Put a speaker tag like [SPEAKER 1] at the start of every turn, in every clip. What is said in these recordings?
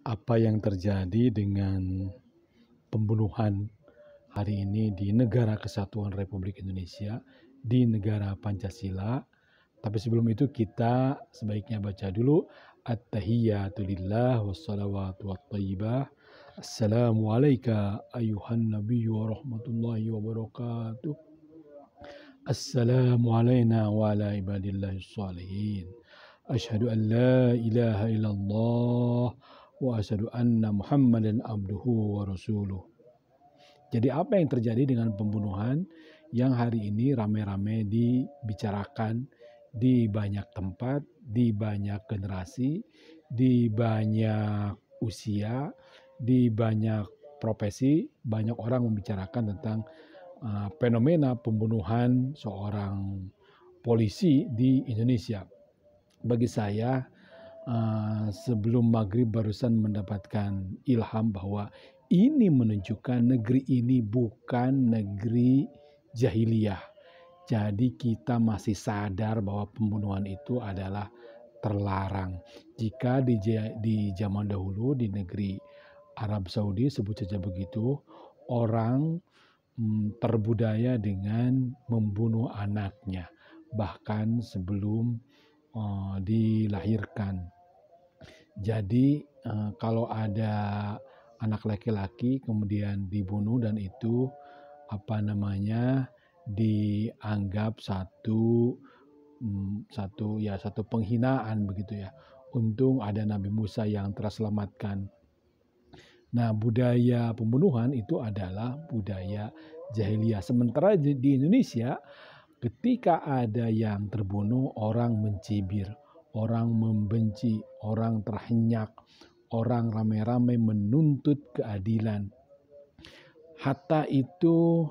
[SPEAKER 1] apa yang terjadi dengan pembunuhan hari ini di Negara Kesatuan Republik Indonesia, di negara Pancasila. Tapi sebelum itu kita sebaiknya baca dulu At-tahiyyatu lillah wassalawatu wattayyibah. Assalamu alayka ayuhan nabiyyu wa rahmatullahi wa barakatuh. Assalamu alayna wa ala ibadillahi shalihin. Asyhadu an la ilaha illallah wa asyhadu anna Muhammadan abduhu wa rasuluh. Jadi apa yang terjadi dengan pembunuhan yang hari ini rame-rame dibicarakan di banyak tempat, di banyak generasi, di banyak usia, di banyak profesi, banyak orang membicarakan tentang fenomena pembunuhan seorang polisi di Indonesia. Bagi saya, sebelum maghrib barusan mendapatkan ilham bahwa ini menunjukkan negeri ini bukan negeri jahiliyah. Jadi kita masih sadar bahwa pembunuhan itu adalah terlarang. Jika di zaman dahulu di negeri Arab Saudi, sebut saja begitu, orang terbudaya dengan membunuh anaknya, bahkan sebelum dilahirkan. Jadi kalau ada anak laki-laki kemudian dibunuh dan itu dianggap satu penghinaan begitu ya. Untung ada Nabi Musa yang terselamatkan. Nah, budaya pembunuhan itu adalah budaya jahiliyah. Sementara di Indonesia, ketika ada yang terbunuh, orang mencibir, orang membenci, orang terhenyak, orang rame-rame menuntut keadilan. Hatta itu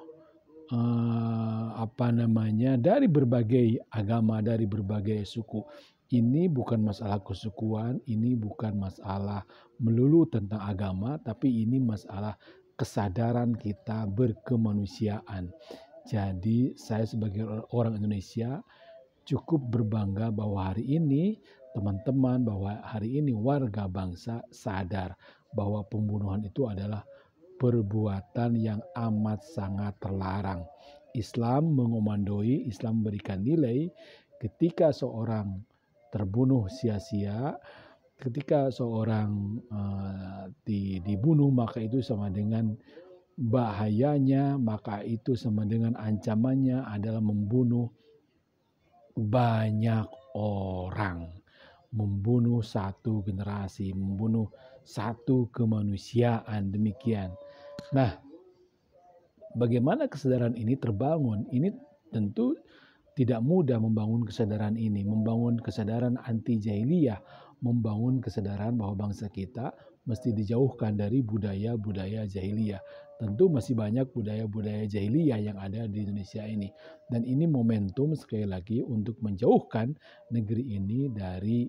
[SPEAKER 1] dari berbagai agama, dari berbagai suku. Ini bukan masalah kesukuan, ini bukan masalah melulu tentang agama, tapi ini masalah kesadaran kita berkemanusiaan. Jadi saya sebagai orang Indonesia cukup berbangga bahwa hari ini teman-teman, bahwa hari ini warga bangsa sadar bahwa pembunuhan itu adalah perbuatan yang amat sangat terlarang. Islam mengomandoi, Islam memberikan nilai ketika seorang terbunuh sia-sia, ketika seorang dibunuh maka itu sama dengan bahayanya, maka itu sama dengan ancamannya adalah membunuh banyak orang, membunuh satu generasi, membunuh satu kemanusiaan, demikian. Nah, bagaimana kesadaran ini terbangun? Ini tentu tidak mudah membangun kesadaran ini, membangun kesadaran anti jahiliyah, membangun kesadaran bahwa bangsa kita mesti dijauhkan dari budaya-budaya jahiliyah. Tentu masih banyak budaya-budaya jahiliyah yang ada di Indonesia ini. Dan ini momentum sekali lagi untuk menjauhkan negeri ini dari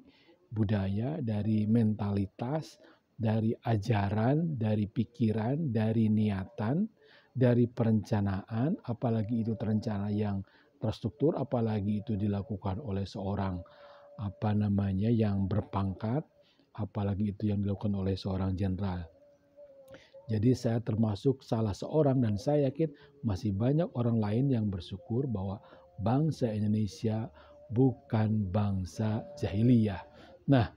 [SPEAKER 1] budaya, dari mentalitas, dari ajaran, dari pikiran, dari niatan, dari perencanaan, apalagi itu rencana yang terstruktur, apalagi itu dilakukan oleh seorang yang berpangkat, apalagi itu yang dilakukan oleh seorang jenderal. Jadi saya termasuk salah seorang dan saya yakin masih banyak orang lain yang bersyukur bahwa bangsa Indonesia bukan bangsa jahiliyah. Nah,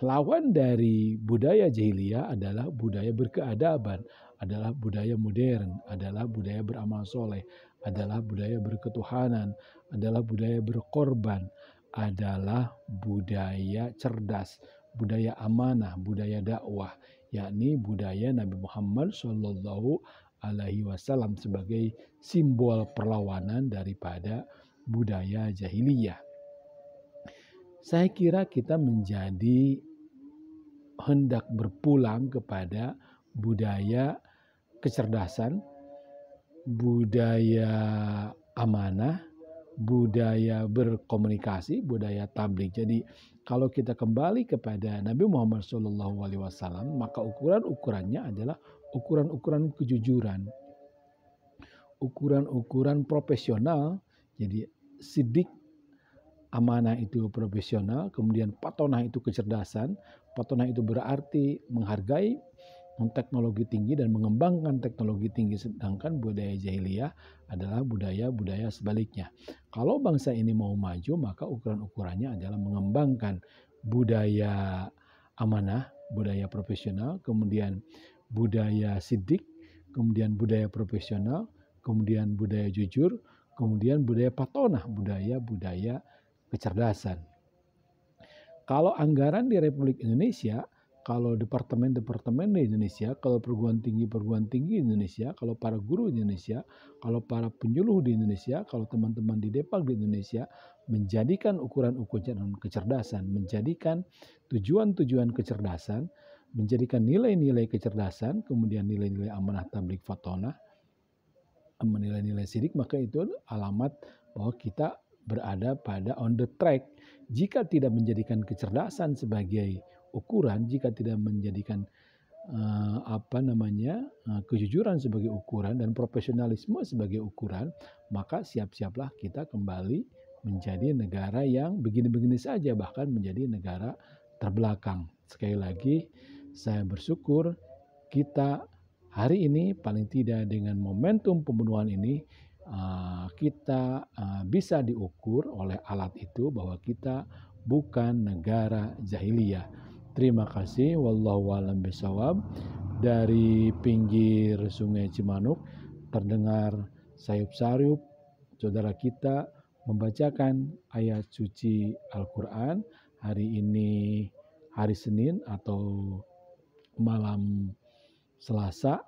[SPEAKER 1] lawan dari budaya jahiliyah adalah budaya berkeadaban, adalah budaya modern, adalah budaya beramal soleh, adalah budaya berketuhanan, adalah budaya berkorban, adalah budaya cerdas, budaya amanah, budaya dakwah, yakni budaya Nabi Muhammad SAW sebagai simbol perlawanan daripada budaya jahiliyah. Saya kira kita menjadi hendak berpulang kepada budaya kecerdasan, budaya amanah, budaya berkomunikasi, budaya tabligh. Jadi kalau kita kembali kepada Nabi Muhammad SAW, maka ukuran-ukurannya adalah ukuran-ukuran kejujuran, ukuran-ukuran profesional. Jadi sidik, amanah itu profesional, kemudian patonah itu kecerdasan, Patonah itu berarti menghargai teknologi tinggi dan mengembangkan teknologi tinggi, sedangkan budaya jahiliyah adalah budaya-budaya sebaliknya. Kalau bangsa ini mau maju, maka ukuran-ukurannya adalah mengembangkan budaya amanah, budaya profesional, kemudian budaya sidik, kemudian budaya profesional, kemudian budaya jujur, kemudian budaya patonah, budaya-budaya kecerdasan. Kalau anggaran di Republik Indonesia, kalau departemen-departemen di Indonesia, kalau perguruan tinggi Indonesia, kalau para guru di Indonesia, kalau para penyuluh di Indonesia, kalau teman-teman di Depak di Indonesia menjadikan ukuran-ukuran kecerdasan, menjadikan tujuan-tujuan kecerdasan, menjadikan nilai-nilai kecerdasan, kemudian nilai-nilai amanah tabligh fatonah, nilai-nilai sidik, maka itu alamat bahwa kita berada pada on the track. Jika tidak menjadikan kecerdasan sebagai ukuran, jika tidak menjadikan kejujuran sebagai ukuran dan profesionalisme sebagai ukuran, maka siap-siaplah kita kembali menjadi negara yang begini-begini saja, bahkan menjadi negara terbelakang. Sekali lagi, saya bersyukur kita hari ini paling tidak dengan momentum pembunuhan ini kita bisa diukur oleh alat itu bahwa kita bukan negara jahiliyah. Terima kasih. Wallahu a'lam bishawab. Dari pinggir Sungai Cimanuk terdengar sayup-sayup saudara kita membacakan ayat suci Al-Quran. Hari ini hari Senin atau malam Selasa.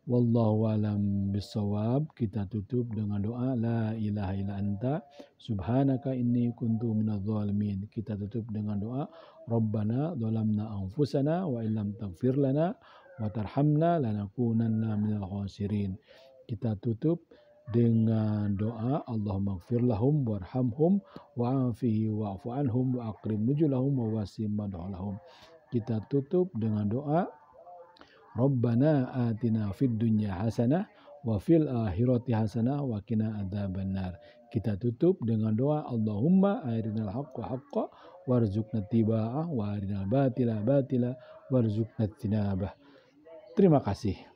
[SPEAKER 1] Wallahu a'lam bishawab. Kita tutup dengan doa la ilaha illa anta subhanaka inni kuntu minadh dhalimin. Kita tutup dengan doa Rabbana dhalamna anfusana wa illam taghfir lana wa tarhamna lanakunanna minal khasirin. Kita tutup dengan doa Allahumma ighfir lahum warhamhum wa'afihi wa'fu anhum wa aqrim nuzulahum wa wasi' mad'alahum. Kita tutup dengan doa Rabbana atina fid dunya hasanah wa fil akhirati hasanah wa qina adzabannar. Kita tutup dengan doa Allahumma arinal haqqa haqqa warzuqna tiba'ah wa arinal batila batila warzuqna tinabah. Terima kasih.